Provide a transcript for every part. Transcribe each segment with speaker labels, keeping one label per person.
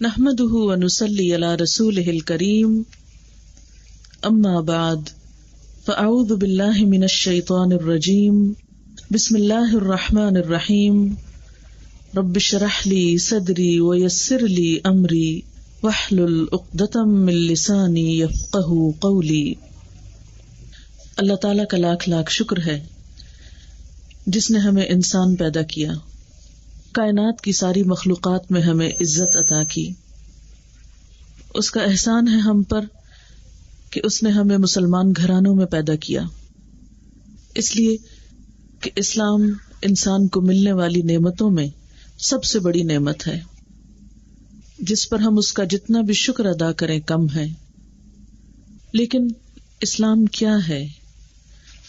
Speaker 1: نحمده ونصلي على رسوله الكريم اما بعد فاعوذ بالله من الشيطان الرجيم بسم الله الرحمن الرحيم رب اشرح لي صدري ويسر لي امري واحلل عقدة من لساني يفقهوا قولي۔ اللہ تعالیٰ کا لاکھ لاکھ شکر ہے جس نے ہمیں انسان پیدا کیا، کائنات کی ساری مخلوقات میں ہمیں عزت عطا کی۔ اس کا احسان ہے ہم پر کہ اس نے ہمیں مسلمان گھرانوں میں پیدا کیا، اس لیے کہ اسلام انسان کو ملنے والی نعمتوں میں سب سے بڑی نعمت ہے، جس پر ہم اس کا جتنا بھی شکر ادا کریں کم ہے۔ لیکن اسلام کیا ہے؟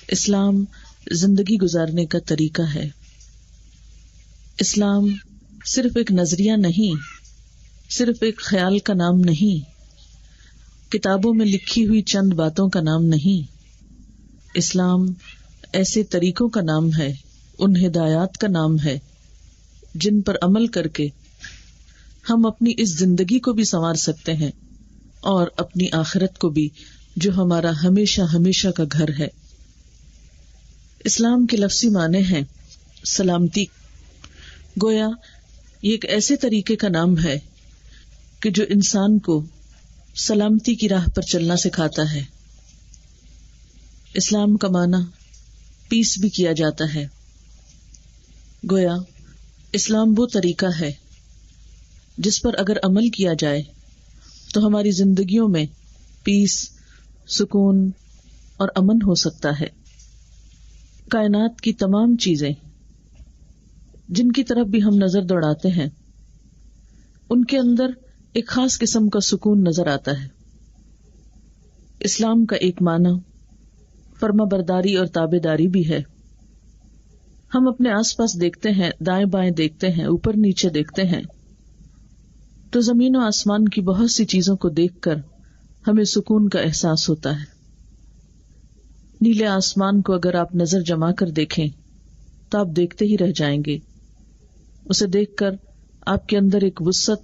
Speaker 1: اسلام زندگی گزارنے کا طریقہ ہے۔ اسلام صرف ایک نظریہ نہیں، صرف ایک خیال کا نام نہیں، کتابوں میں لکھی ہوئی چند باتوں کا نام نہیں۔ اسلام ایسے طریقوں کا نام ہے، ان ہدایات کا نام ہے جن پر عمل کر کے ہم اپنی اس زندگی کو بھی سنوار سکتے ہیں اور اپنی آخرت کو بھی، جو ہمارا ہمیشہ ہمیشہ کا گھر ہے۔ اسلام کے لفظی معنی ہیں سلامتی۔ گویا یہ ایک ایسے طریقے کا نام ہے کہ جو انسان کو سلامتی کی راہ پر چلنا سکھاتا ہے۔ اسلام کا معنی پیس بھی کیا جاتا ہے۔ گویا اسلام وہ طریقہ ہے جس پر اگر عمل کیا جائے تو ہماری زندگیوں میں پیس، سکون اور امن ہو سکتا ہے۔ کائنات کی تمام چیزیں جن کی طرف بھی ہم نظر دوڑاتے ہیں، ان کے اندر ایک خاص قسم کا سکون نظر آتا ہے۔ اسلام کا ایک معنی فرما برداری اور تابع داری بھی ہے۔ ہم اپنے آس پاس دیکھتے ہیں، دائیں بائیں دیکھتے ہیں، اوپر نیچے دیکھتے ہیں تو زمین و آسمان کی بہت سی چیزوں کو دیکھ کر ہمیں سکون کا احساس ہوتا ہے۔ نیلے آسمان کو اگر آپ نظر جما کر دیکھیں تو آپ دیکھتے ہی رہ جائیں گے۔ اسے دیکھ کر آپ کے اندر ایک وسعت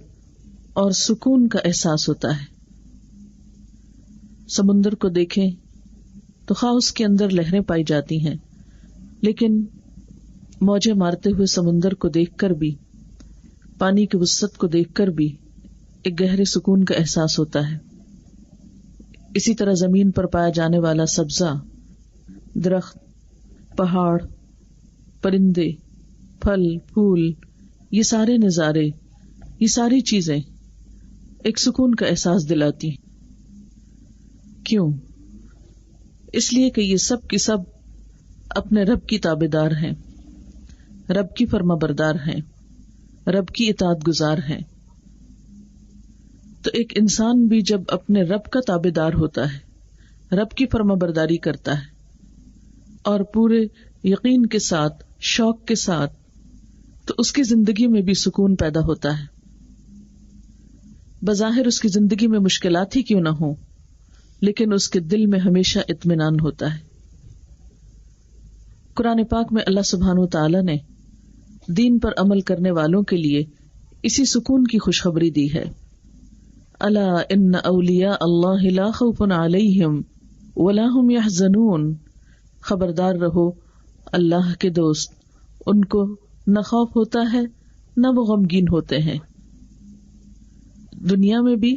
Speaker 1: اور سکون کا احساس ہوتا ہے۔ سمندر کو دیکھیں تو خواہ اس کے اندر لہریں پائی جاتی ہیں، لیکن موجیں مارتے ہوئے سمندر کو دیکھ کر بھی، پانی کی وسعت کو دیکھ کر بھی ایک گہرے سکون کا احساس ہوتا ہے۔ اسی طرح زمین پر پایا جانے والا سبزہ، درخت، پہاڑ، پرندے، پھل، پھول، یہ سارے نظارے، یہ ساری چیزیں ایک سکون کا احساس دلاتی ہیں۔ کیوں؟ اس لیے کہ یہ سب کی سب اپنے رب کی تابع دار ہیں، رب کی فرما بردار ہیں، رب کی اطاعت گزار ہیں۔ تو ایک انسان بھی جب اپنے رب کا تابع دار ہوتا ہے، رب کی فرما برداری کرتا ہے اور پورے یقین کے ساتھ، شوق کے ساتھ، تو اس کی زندگی میں بھی سکون پیدا ہوتا ہے۔ بظاہر اس کی زندگی میں مشکلات ہی کیوں نہ ہوں، لیکن اس کے دل میں ہمیشہ اطمینان ہوتا ہے۔ قرآن پاک میں اللہ سبحانہ و تعالی نے دین پر عمل کرنے والوں کے لیے اسی سکون کی خوشخبری دی ہے۔ الا ان اولیاء اللہ لا خوف علیہم ولا هم يحزنون، خبردار رہو اللہ کے دوست، ان کو نہ خوف ہوتا ہے نہ وہ غمگین ہوتے ہیں۔ دنیا میں بھی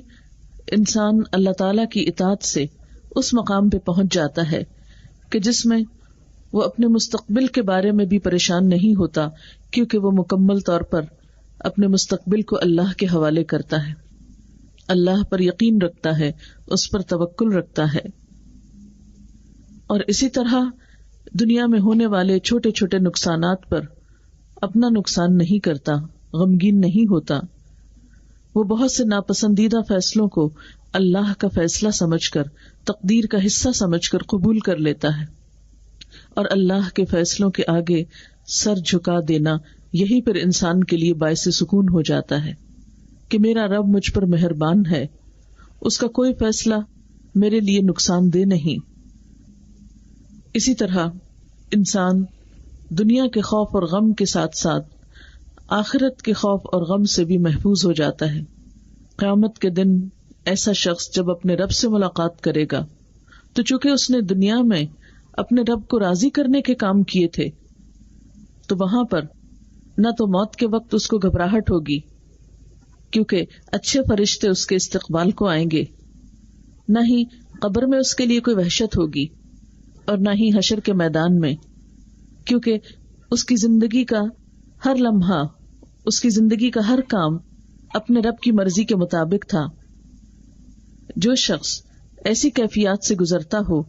Speaker 1: انسان اللہ تعالی کی اطاعت سے اس مقام پہ پہنچ جاتا ہے کہ جس میں وہ اپنے مستقبل کے بارے میں بھی پریشان نہیں ہوتا، کیونکہ وہ مکمل طور پر اپنے مستقبل کو اللہ کے حوالے کرتا ہے، اللہ پر یقین رکھتا ہے، اس پر توکل رکھتا ہے۔ اور اسی طرح دنیا میں ہونے والے چھوٹے چھوٹے نقصانات پر اپنا نقصان نہیں کرتا، غمگین نہیں ہوتا۔ وہ بہت سے ناپسندیدہ فیصلوں کو اللہ کا فیصلہ سمجھ کر، تقدیر کا حصہ سمجھ کر قبول کر لیتا ہے، اور اللہ کے فیصلوں کے آگے سر جھکا دینا، یہی پھر انسان کے لیے باعث سکون ہو جاتا ہے کہ میرا رب مجھ پر مہربان ہے، اس کا کوئی فیصلہ میرے لیے نقصان دہ نہیں۔ اسی طرح انسان دنیا کے خوف اور غم کے ساتھ ساتھ آخرت کے خوف اور غم سے بھی محفوظ ہو جاتا ہے، قیامت کے دن ایسا شخص جب اپنے رب سے ملاقات کرے گا تو چونکہ اس نے دنیا میں اپنے رب کو راضی کرنے کے کام کیے تھے تو وہاں پر نہ تو موت کے وقت اس کو گھبراہٹ ہوگی کیونکہ اچھے فرشتے اس کے استقبال کو آئیں گے، نہ ہی قبر میں اس کے لیے کوئی وحشت ہوگی، اور نہ ہی حشر کے میدان میں، کیونکہ اس کی زندگی کا ہر لمحہ، اس کی زندگی کا ہر کام اپنے رب کی مرضی کے مطابق تھا۔ جو شخص ایسی کیفیات سے گزرتا ہو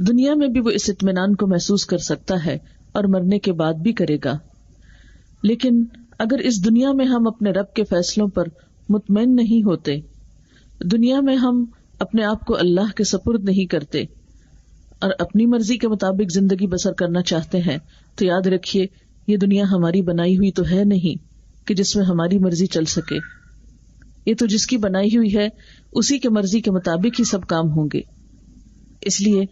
Speaker 1: دنیا میں بھی وہ اس اطمینان کو محسوس کر سکتا ہے اور مرنے کے بعد بھی کرے گا، لیکن اگر اس دنیا میں ہم اپنے رب کے فیصلوں پر مطمئن نہیں ہوتے، دنیا میں ہم اپنے آپ کو اللہ کے سپرد نہیں کرتے اور اپنی مرضی کے مطابق زندگی بسر کرنا چاہتے ہیں، تو یاد رکھیے یہ دنیا ہماری بنائی ہوئی تو ہے نہیں کہ جس میں ہماری مرضی چل سکے۔ یہ تو جس کی بنائی ہوئی ہے اسی کے مرضی کے مطابق ہی سب کام ہوں گے۔ اس لیے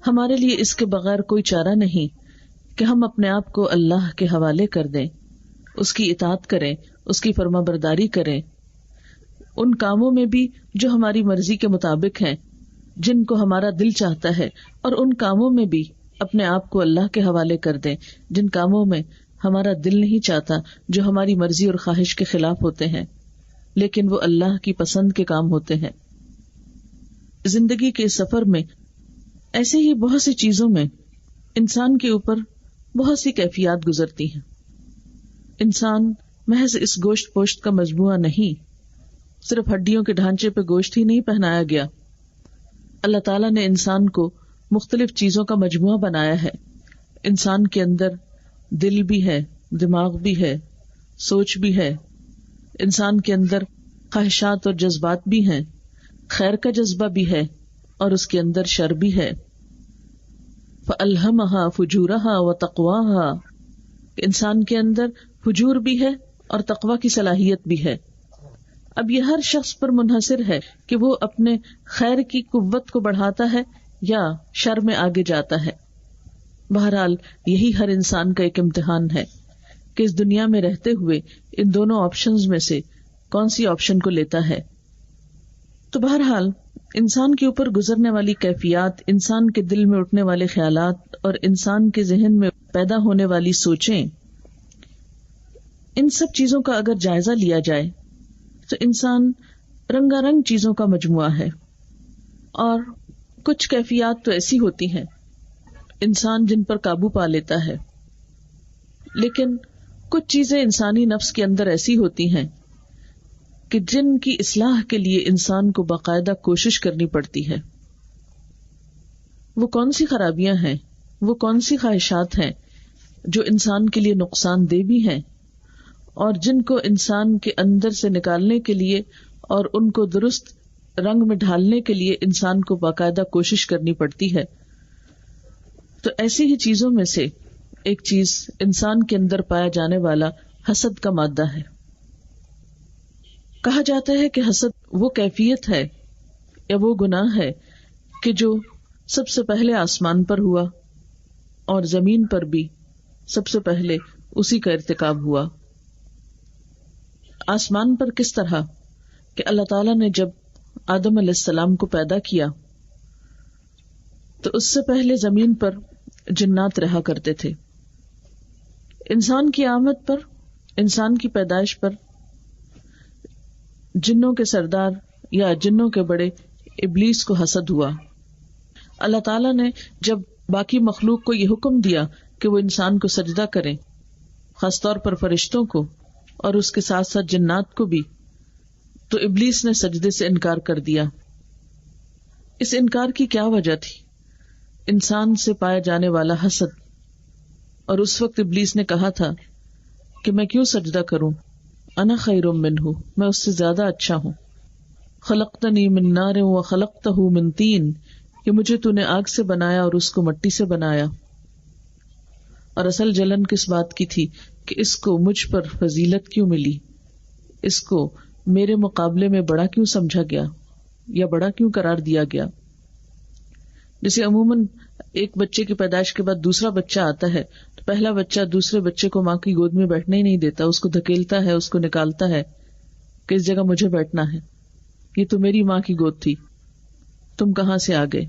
Speaker 1: ہمارے لیے اس کے بغیر کوئی چارہ نہیں کہ ہم اپنے آپ کو اللہ کے حوالے کر دیں، اس کی اطاعت کریں، اس کی فرما برداری کریں، ان کاموں میں بھی جو ہماری مرضی کے مطابق ہیں، جن کو ہمارا دل چاہتا ہے، اور ان کاموں میں بھی اپنے آپ کو اللہ کے حوالے کر دیں جن کاموں میں ہمارا دل نہیں چاہتا، جو ہماری مرضی اور خواہش کے خلاف ہوتے ہیں، لیکن وہ اللہ کی پسند کے کام ہوتے ہیں۔ زندگی کے سفر میں ایسے ہی بہت سی چیزوں میں انسان کے اوپر بہت سی کیفیات گزرتی ہیں۔ انسان محض اس گوشت پوشت کا مجموعہ نہیں، صرف ہڈیوں کے ڈھانچے پہ گوشت ہی نہیں پہنایا گیا۔ اللہ تعالیٰ نے انسان کو مختلف چیزوں کا مجموعہ بنایا ہے۔ انسان کے اندر دل بھی ہے، دماغ بھی ہے، سوچ بھی ہے، انسان کے اندر خواہشات اور جذبات بھی ہیں، خیر کا جذبہ بھی ہے اور اس کے اندر شر بھی ہے۔ فَأَلْهَمَهَا فُجُورَهَا وَتَقْوَاهَا، انسان کے اندر فجور بھی ہے اور تقوی کی صلاحیت بھی ہے۔ اب یہ ہر شخص پر منحصر ہے کہ وہ اپنے خیر کی قوت کو بڑھاتا ہے یا شر میں آگے جاتا ہے۔ بہرحال یہی ہر انسان کا ایک امتحان ہے کہ اس دنیا میں رہتے ہوئے ان دونوں آپشنز میں سے کون سی آپشن کو لیتا ہے۔ تو بہرحال انسان کے اوپر گزرنے والی کیفیات، انسان کے دل میں اٹھنے والے خیالات اور انسان کے ذہن میں پیدا ہونے والی سوچیں، ان سب چیزوں کا اگر جائزہ لیا جائے تو انسان رنگا رنگ چیزوں کا مجموعہ ہے، اور کچھ کیفیات تو ایسی ہوتی ہیں انسان جن پر قابو پا لیتا ہے، لیکن کچھ چیزیں انسانی نفس کے اندر ایسی ہوتی ہیں کہ جن کی اصلاح کے لیے انسان کو باقاعدہ کوشش کرنی پڑتی ہے۔ وہ کون سی خرابیاں ہیں، وہ کون سی خواہشات ہیں جو انسان کے لیے نقصان دہ بھی ہیں اور جن کو انسان کے اندر سے نکالنے کے لیے اور ان کو درست رنگ میں ڈھالنے کے لیے انسان کو باقاعدہ کوشش کرنی پڑتی ہے۔ تو ایسی ہی چیزوں میں سے ایک چیز انسان کے اندر پایا جانے والا حسد کا مادہ ہے۔ کہا جاتا ہے کہ حسد وہ کیفیت ہے یا وہ گناہ ہے کہ جو سب سے پہلے آسمان پر ہوا اور زمین پر بھی سب سے پہلے اسی کا ارتکاب ہوا۔ آسمان پر کس طرح کہ اللہ تعالیٰ نے جب آدم علیہ السلام کو پیدا کیا تو اس سے پہلے زمین پر جنات رہا کرتے تھے۔ انسان کی آمد پر، انسان کی پیدائش پر جنوں کے سردار یا جنوں کے بڑے ابلیس کو حسد ہوا۔ اللہ تعالیٰ نے جب باقی مخلوق کو یہ حکم دیا کہ وہ انسان کو سجدہ کریں، خاص طور پر فرشتوں کو اور اس کے ساتھ ساتھ جنات کو بھی، تو ابلیس نے سجدے سے انکار کر دیا۔ اس انکار کی کیا وجہ تھی؟ انسان سے پایا جانے والا حسد، اور اس وقت ابلیس نے کہا تھا کہ میں کیوں سجدہ کروں، انا خیر منہ، میں اس سے زیادہ اچھا ہوں، خلقتنی من نار وخلقتہ من طین، کہ مجھے تو نے آگ سے بنایا اور اس کو مٹی سے بنایا۔ اور اصل جلن کس بات کی تھی کہ اس کو مجھ پر فضیلت کیوں ملی، اس کو میرے مقابلے میں بڑا کیوں سمجھا گیا یا بڑا کیوں قرار دیا گیا۔ جیسے عموماً ایک بچے کی پیدائش کے بعد دوسرا بچہ آتا ہے تو پہلا بچہ دوسرے بچے کو ماں کی گود میں بیٹھنے ہی نہیں دیتا، اس کو دھکیلتا ہے، اس کو نکالتا ہے کہ اس جگہ مجھے بیٹھنا ہے، یہ تو میری ماں کی گود تھی، تم کہاں سے آ گئے.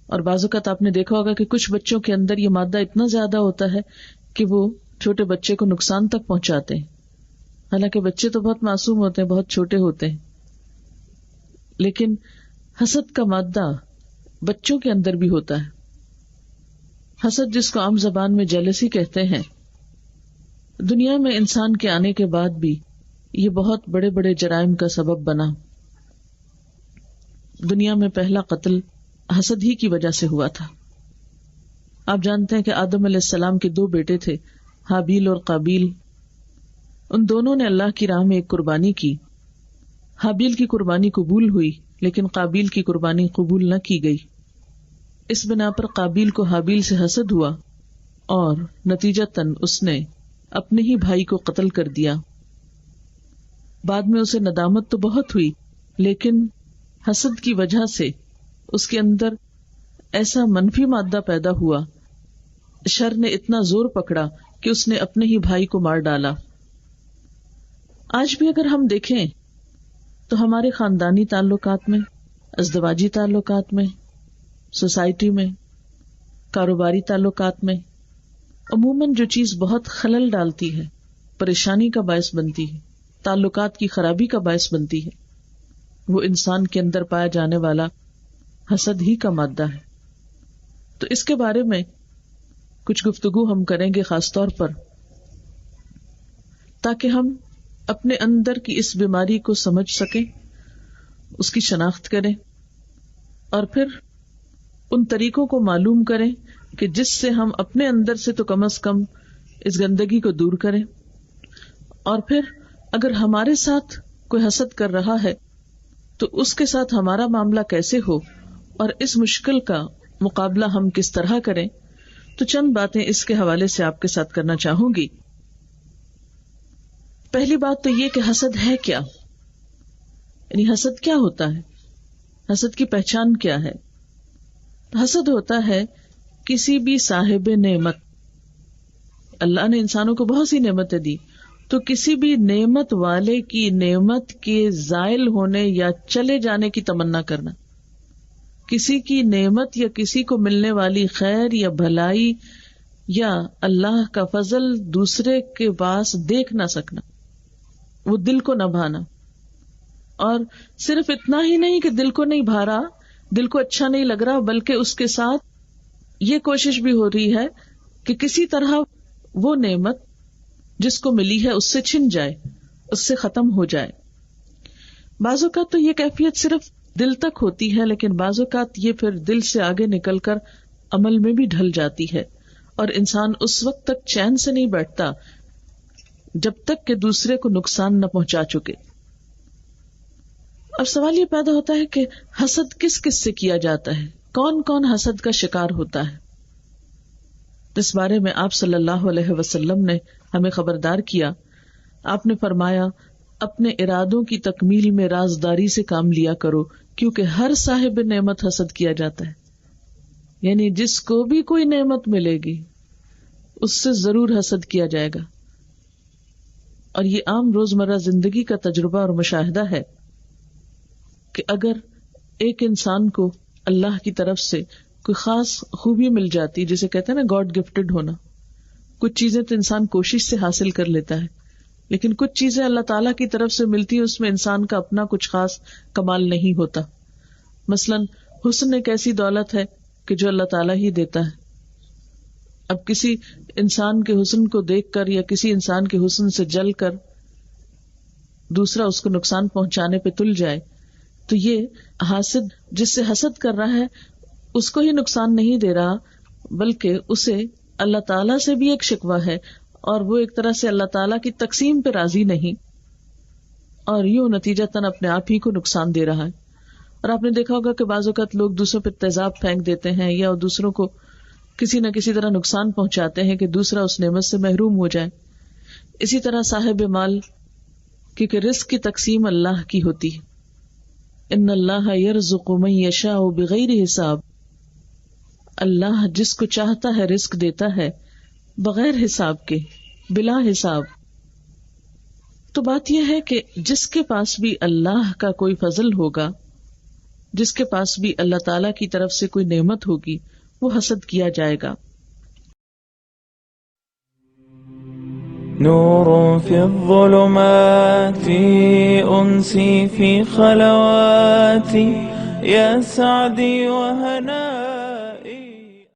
Speaker 1: اور بعض اوقات آپ نے دیکھا ہوگا کہ کچھ بچوں کے اندر یہ مادہ اتنا زیادہ ہوتا ہے کہ وہ چھوٹے بچے کو نقصان تک پہنچاتے ہیں. حالانکہ بچے تو بہت معصوم ہوتے ہیں، بہت چھوٹے ہوتے ہیں، لیکن حسد کا مادہ بچوں کے اندر بھی ہوتا ہے. حسد، جس کو عام زبان میں جیلسی کہتے ہیں، دنیا میں انسان کے آنے کے بعد بھی یہ بہت بڑے بڑے جرائم کا سبب بنا. دنیا میں پہلا قتل حسد ہی کی وجہ سے ہوا تھا. آپ جانتے ہیں کہ آدم علیہ السلام کے 2 بیٹے تھے، حابیل اور قابیل. ان دونوں نے اللہ کی راہ میں ایک قربانی کی. حابیل کی قربانی قبول ہوئی لیکن قابیل کی قربانی قبول نہ کی گئی. اس بنا پر قابیل کو حابیل سے حسد ہوا اور نتیجتاً اس نے اپنے ہی بھائی کو قتل کر دیا. بعد میں اسے ندامت تو بہت ہوئی، لیکن حسد کی وجہ سے اس کے اندر ایسا منفی مادہ پیدا ہوا، شر نے اتنا زور پکڑا کہ اس نے اپنے ہی بھائی کو مار ڈالا. آج بھی اگر ہم دیکھیں تو ہمارے خاندانی تعلقات میں، ازدواجی تعلقات میں، سوسائٹی میں، کاروباری تعلقات میں عموماً جو چیز بہت خلل ڈالتی ہے، پریشانی کا باعث بنتی ہے، تعلقات کی خرابی کا باعث بنتی ہے، وہ انسان کے اندر پایا جانے والا حسد ہی کا مادہ ہے. تو اس کے بارے میں کچھ گفتگو ہم کریں گے، خاص طور پر تاکہ ہم اپنے اندر کی اس بیماری کو سمجھ سکیں، اس کی شناخت کریں، اور پھر ان طریقوں کو معلوم کریں کہ جس سے ہم اپنے اندر سے تو کم از کم اس گندگی کو دور کریں. اور پھر اگر ہمارے ساتھ کوئی حسد کر رہا ہے تو اس کے ساتھ ہمارا معاملہ کیسے ہو اور اس مشکل کا مقابلہ ہم کس طرح کریں. تو چند باتیں اس کے حوالے سے آپ کے ساتھ کرنا چاہوں گی. پہلی بات تو یہ کہ حسد ہے کیا، یعنی حسد کیا ہوتا ہے، حسد کی پہچان کیا ہے. حسد ہوتا ہے کسی بھی صاحب نعمت، اللہ نے انسانوں کو بہت سی نعمتیں دی، تو کسی بھی نعمت والے کی نعمت کے زائل ہونے یا چلے جانے کی تمنا کرنا، کسی کی نعمت یا کسی کو ملنے والی خیر یا بھلائی یا اللہ کا فضل دوسرے کے پاس دیکھ نہ سکنا، وہ دل کو نہ بھانا. اور صرف اتنا ہی نہیں کہ دل کو نہیں بھا رہا، دل کو اچھا نہیں لگ رہا، بلکہ اس کے ساتھ یہ کوشش بھی ہو رہی ہے کہ کسی طرح وہ نعمت جس کو ملی ہے اس سے چھن جائے، اس سے ختم ہو جائے. بعض اوقات تو یہ کیفیت صرف دل تک ہوتی ہے، لیکن بعض اوقات یہ پھر دل سے آگے نکل کر عمل میں بھی ڈھل جاتی ہے، اور انسان اس وقت تک چین سے نہیں بیٹھتا جب تک کہ دوسرے کو نقصان نہ پہنچا چکے. اور سوال یہ پیدا ہوتا ہے کہ حسد کس کس سے کیا جاتا ہے، کون کون حسد کا شکار ہوتا ہے. اس بارے میں آپ صلی اللہ علیہ وسلم نے ہمیں خبردار کیا. آپ نے فرمایا، اپنے ارادوں کی تکمیل میں رازداری سے کام لیا کرو، کیونکہ ہر صاحب نعمت حسد کیا جاتا ہے. یعنی جس کو بھی کوئی نعمت ملے گی اس سے ضرور حسد کیا جائے گا. اور یہ عام روزمرہ زندگی کا تجربہ اور مشاہدہ ہے کہ اگر ایک انسان کو اللہ کی طرف سے کوئی خاص خوبی مل جاتی، جسے کہتے ہیں نا گاڈ گفٹڈ ہونا، کچھ چیزیں تو انسان کوشش سے حاصل کر لیتا ہے، لیکن کچھ چیزیں اللہ تعالیٰ کی طرف سے ملتی ہیں، اس میں انسان کا اپنا کچھ خاص کمال نہیں ہوتا. مثلاً حسن ایک ایسی دولت ہے کہ جو اللہ تعالیٰ ہی دیتا ہے. اب کسی انسان کے حسن کو دیکھ کر یا کسی انسان کے حسن سے جل کر دوسرا اس کو نقصان پہنچانے پہ تل جائے تو یہ حاسد جس سے حسد کر رہا ہے اس کو ہی نقصان نہیں دے رہا، بلکہ اسے اللہ تعالیٰ سے بھی ایک شکوہ ہے، اور وہ ایک طرح سے اللہ تعالیٰ کی تقسیم پہ راضی نہیں، اور یوں نتیجتاً اپنے آپ ہی کو نقصان دے رہا ہے. اور آپ نے دیکھا ہوگا کہ بعض اوقات لوگ دوسروں پہ تیزاب پھینک دیتے ہیں یا دوسروں کو کسی نہ کسی طرح نقصان پہنچاتے ہیں کہ دوسرا اس نعمت سے محروم ہو جائے. اسی طرح صاحب مال، کیونکہ رزق کی تقسیم اللہ کی ہوتی ہے. ان اللہ یرزق من یشاء بغیر حساب، اللہ جس کو چاہتا ہے رزق دیتا ہے بغیر حساب کے، بلا حساب. تو بات یہ ہے کہ جس کے پاس بھی اللہ کا کوئی فضل ہوگا، جس کے پاس بھی اللہ تعالی کی طرف سے کوئی نعمت ہوگی، وہ حسد کیا جائے گا.
Speaker 2: نور في الظلمات أنسي في خلواتي يا سعدي وهنائي